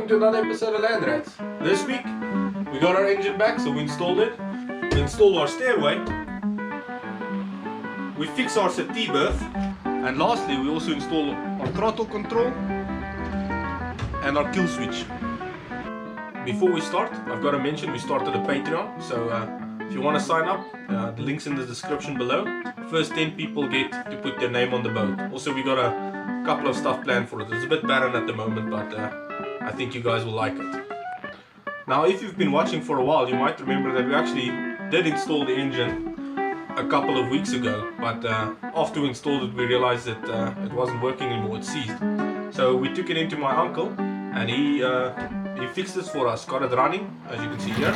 welcome to another episode of Land Rats. This week, we got our engine back, so we installed it. We installed our stairway. We fixed our Settee berth. And lastly, we also installed our throttle control and our KillSwitch. Before we start, I've got to mention we started a Patreon, so if you want to sign up, the link's in the description below. First 10 people get to put their name on the boat. Also, we got a couple of stuff planned for it. It's a bit barren at the moment, but I think you guys will like it. Now, if you've been watching for a while, you might remember that we actually did install the engine a couple of weeks ago, but after we installed it, we realized that it wasn't working anymore. It seized. So we took it into my uncle, and he fixed this for us. Got it running, as you can see here.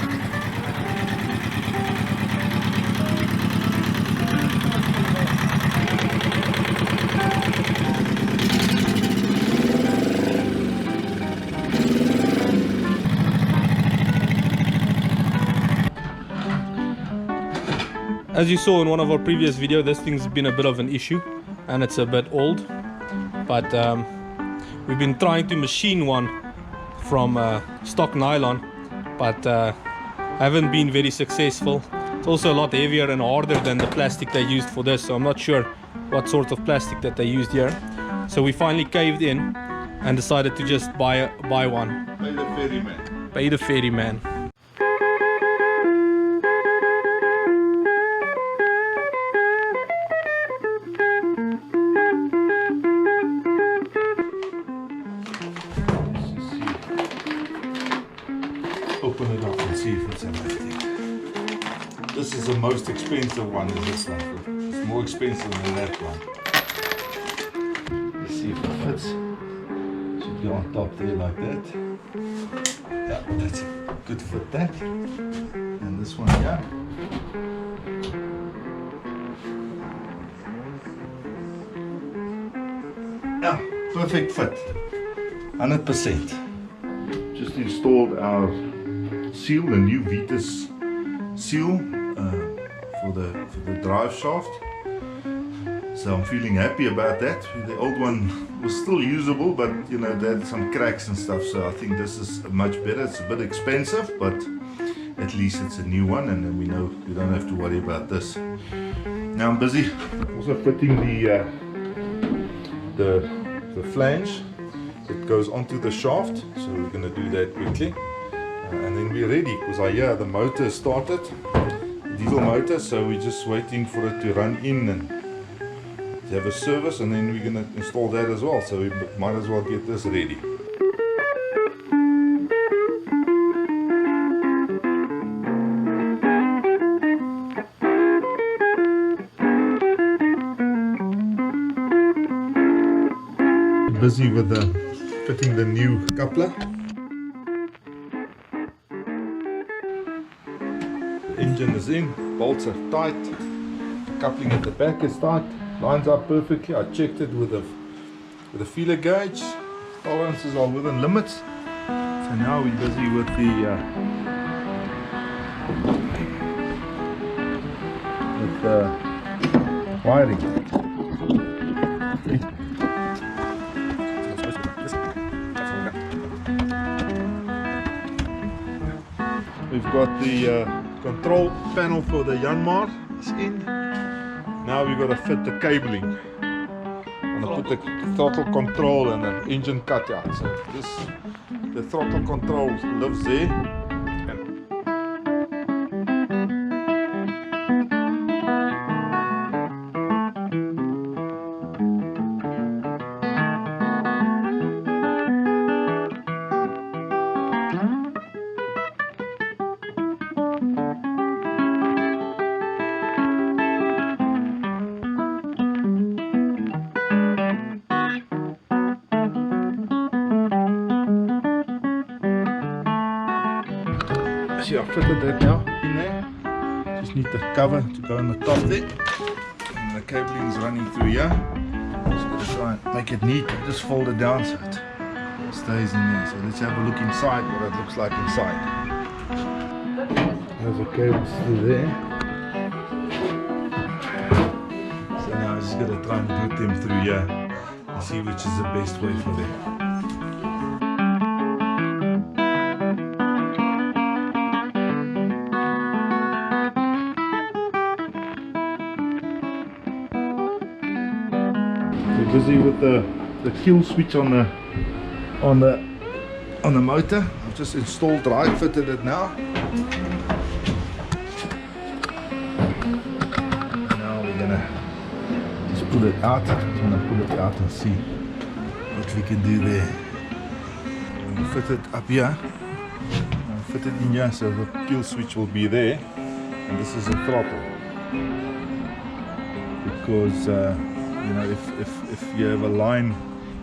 As you saw in one of our previous videos, this thing's been a bit of an issue and it's a bit old, but we've been trying to machine one from stock nylon, but haven't been very successful. It's also a lot heavier and harder than the plastic they used for this, so I'm not sure what sort of plastic that they used here. So we finally caved in and decided to just buy one. Pay the ferryman. Pay the ferryman. Open it up and see if it's everything. This is the most expensive one, is this one. It's more expensive than that one. Let's see if it fits. Should go on top there like that. Yeah, that's a good fit, that. And this one here. Yeah, perfect fit. 100%. Just installed our seal, the new Vitas seal for the drive shaft. So I'm feeling happy about that. The old one was still usable, but you know, they had some cracks and stuff, so I think this is much better. It's a bit expensive, but at least it's a new one, and then we know we don't have to worry about this. Now I'm busy also fitting the flange that goes onto the shaft, so we're going to do that quickly. And then we're ready, because I hear the motor started, diesel motor, so we're just waiting for it to run in and to have a service, and then we're going to install that as well, so we might as well get this ready. Busy with fitting the new coupler. The engine is in, bolts are tight, coupling at the back is tight, lines up perfectly. I checked it with a feeler gauge, tolerances are within limits. So now we're busy with the wiring. We've got the control panel for the Yanmar is in. Now we've got to fit the cabling. I'm going to put the throttle control and an engine cutout. So the throttle control lives there. See, I fitted that now in there. Just need the cover to go on the top there. And the cabling is running through here. Just got to try and make it neat and just fold it down so it stays in there. So let's have a look inside, what it looks like inside. There's the cables through there. So now I'm just going to try and boot them through here and see which is the best way for them. We're busy with the kill switch on the motor. I've just installed, dry fitted it now. Now we're gonna just pull it out. I'm gonna pull it out and see what we can do there. I'm gonna fit it up here. I'll fit it in here so the kill switch will be there, and this is a throttle. Because you know, if you have a line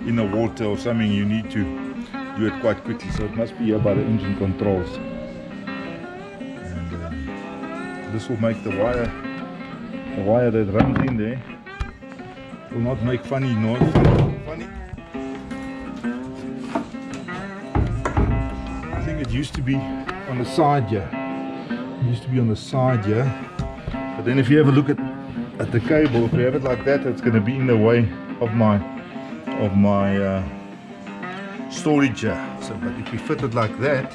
in the water or something, you need to do it quite quickly, so it must be here by the engine controls. And this will make the wire that runs in there will not make funny noise. Funny. I think it used to be on the side here. It used to be on the side here, but then if you have a look at the cable, if we have it like that, it's going to be in the way of my storage here. So, but if we fit it like that,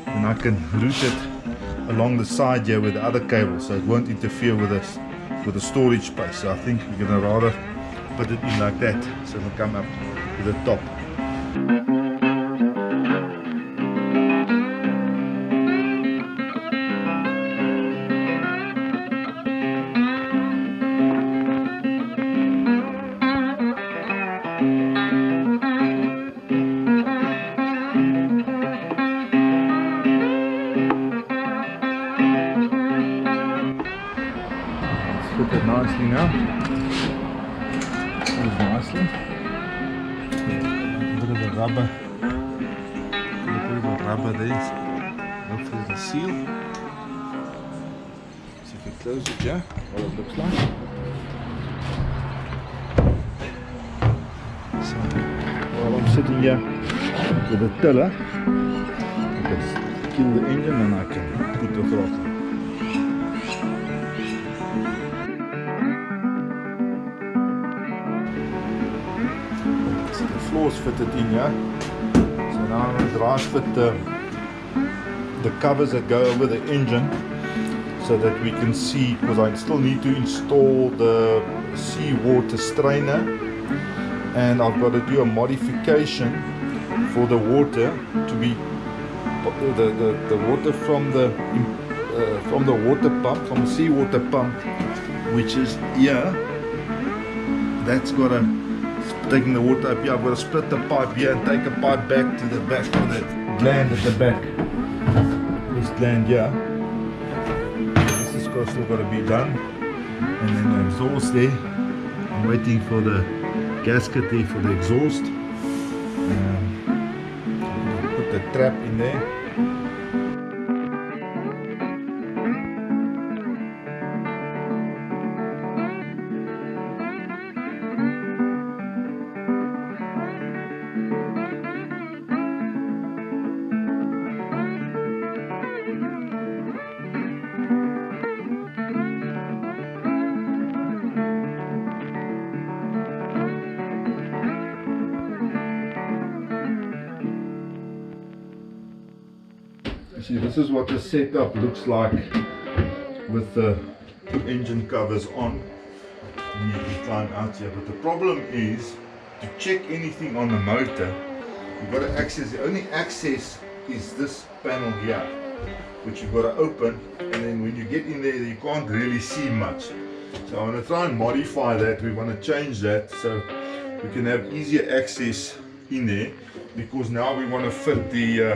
then I can route it along the side here with the other cable, so it won't interfere with us with the storage space. So I think we're going to rather put it in like that, so it'll come up to the top. Fit it nicely now. Moves nicely. A bit of the rubber. A bit of the rubber there. Hopefully the seal. See if we close it, yeah, what it looks like. So while I'm sitting here with the tiller, I can kill the engine and I can put the throttle. Floors fitted in here, so now I'm going to dry fit the covers that go over the engine so that we can see, because I still need to install the seawater strainer, and I've got to do a modification for the water to be the water from the water pump, from the seawater pump, which is here. That's got to taking the water up here. I've got to split the pipe here and take a pipe back to the back for that gland at the back. This gland here. This is still got to be done. And then the exhaust there. I'm waiting for the gasket there for the exhaust. Put the trap in there. See, this is what the setup looks like with the engine covers on. And you can climb out here, but the problem is to check anything on the motor, you've got to access, the only access is this panel here, which you've got to open, and then when you get in there you can't really see much. So I want to try and modify that. We want to change that so we can have easier access in there, because now we want to fit the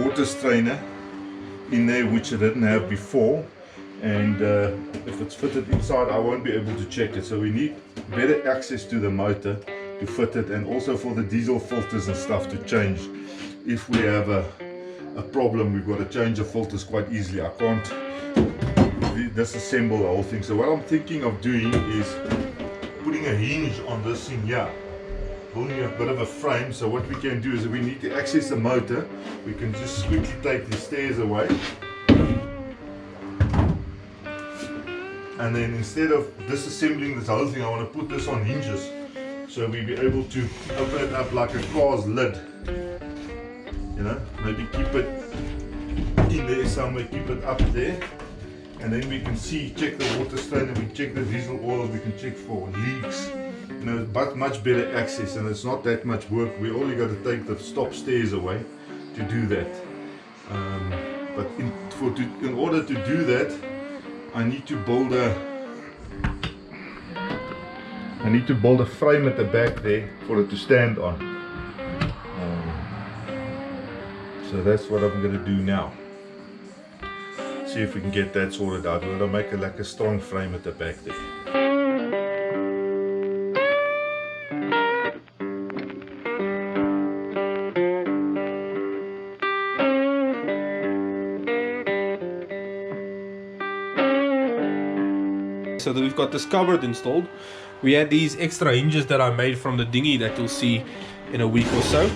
water strainer in there, which I didn't have before, and if it's fitted inside I won't be able to check it. So we need better access to the motor to fit it, and also for the diesel filters and stuff to change. If we have a problem, we've got to change the filters quite easily. I can't disassemble the whole thing. So what I'm thinking of doing is putting a hinge on this thing here, building a bit of a frame. So what we can do is, if we need to access the motor, we can just quickly take the stairs away, and then instead of disassembling this whole thing, I want to put this on hinges, so we'll be able to open it up like a car's lid, you know, maybe keep it in there somewhere, keep it up there, and then we can see, check the water strain, and we check the diesel oil, we can check for leaks. You know, but much better access, and it's not that much work. We only got to take the stop stairs away to do that. But in order to do that, I need to build a frame at the back there for it to stand on. So that's what I'm going to do now. See if we can get that sorted out. We're going to make it like a strong frame at the back there. So that we've got this cupboard installed. We had these extra hinges that I made from the dinghy that you'll see in a week or so.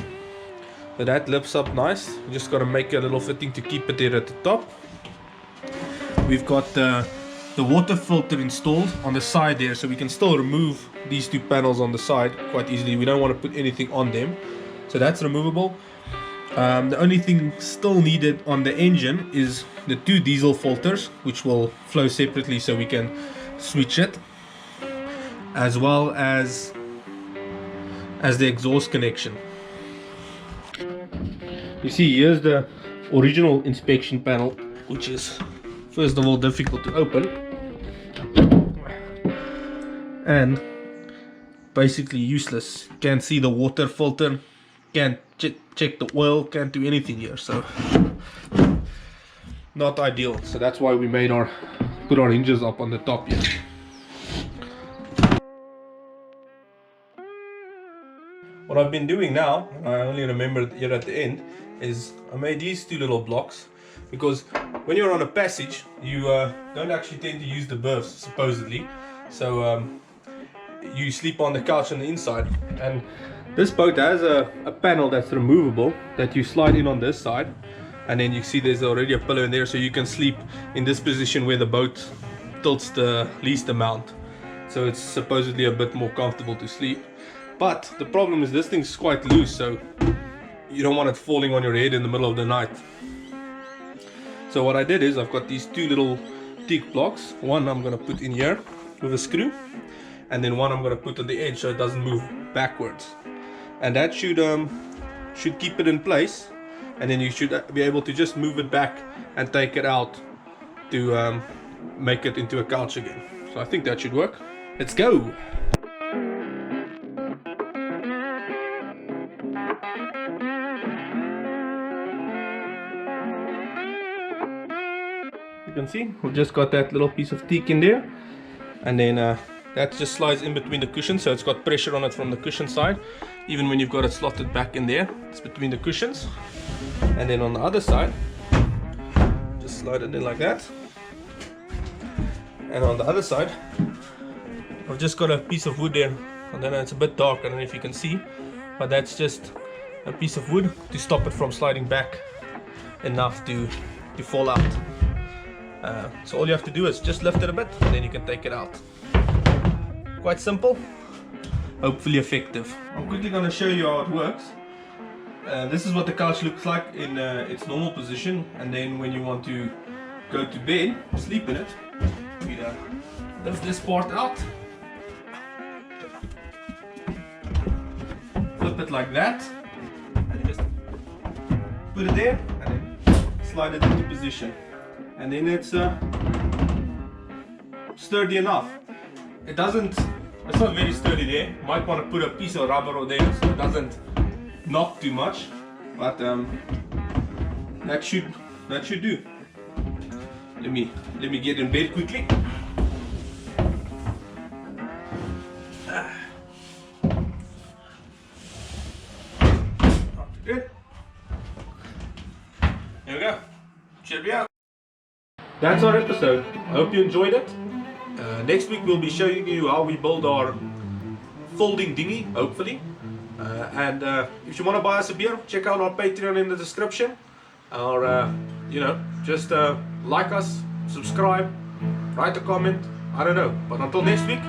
So that lifts up nice. You just got to make a little fitting to keep it there at the top. We've got the water filter installed on the side there, so we can still remove these two panels on the side quite easily. We don't want to put anything on them, so that's removable. The only thing still needed on the engine is the two diesel filters, which will flow separately, so we can switch it, as well as the exhaust connection. You see, here's the original inspection panel, which is first of all difficult to open and basically useless. Can't see the water filter, can't check the oil, can't do anything here, so not ideal. So that's why we put our hinges up on the top here. What I've been doing now, and I only remembered here at the end, is I made these two little blocks, because when you're on a passage you don't actually tend to use the berths supposedly, so you sleep on the couch on the inside, and this boat has a panel that's removable that you slide in on this side, and then you see there's already a pillow in there, so you can sleep in this position where the boat tilts the least amount, so it's supposedly a bit more comfortable to sleep. But the problem is this thing's quite loose, so you don't want it falling on your head in the middle of the night. So what I did is I've got these two little teak blocks. One I'm going to put in here with a screw, and then one I'm going to put on the edge so it doesn't move backwards, and that should keep it in place, and then you should be able to just move it back and take it out to make it into a couch again. So I think that should work. Let's go! You can see we've just got that little piece of teak in there, and then that just slides in between the cushions, so it's got pressure on it from the cushion side. Even when you've got it slotted back in there, it's between the cushions. And then on the other side, just slide it in like that. And on the other side, I've just got a piece of wood there, and then it's a bit dark, I don't know if you can see, but that's just a piece of wood to stop it from sliding back enough to fall out. So all you have to do is just lift it a bit, and then you can take it out. Quite simple, hopefully effective. I'm quickly going to show you how it works. This is what the couch looks like in its normal position, and then when you want to go to bed, sleep in it, we lift this part out, flip it like that, and just put it there, and then slide it into position. And then it's sturdy enough. It's not very sturdy there. You might want to put a piece of rubber on there so it doesn't knock too much, but that should do. Let me get in bed quickly. Good. There we go. Cheerio. That's our episode. I hope you enjoyed it. Next week we'll be showing you how we build our folding dinghy, hopefully. And if you want to buy us a beer, check out our Patreon in the description. Or, just like us, subscribe, write a comment. I don't know. But until next week,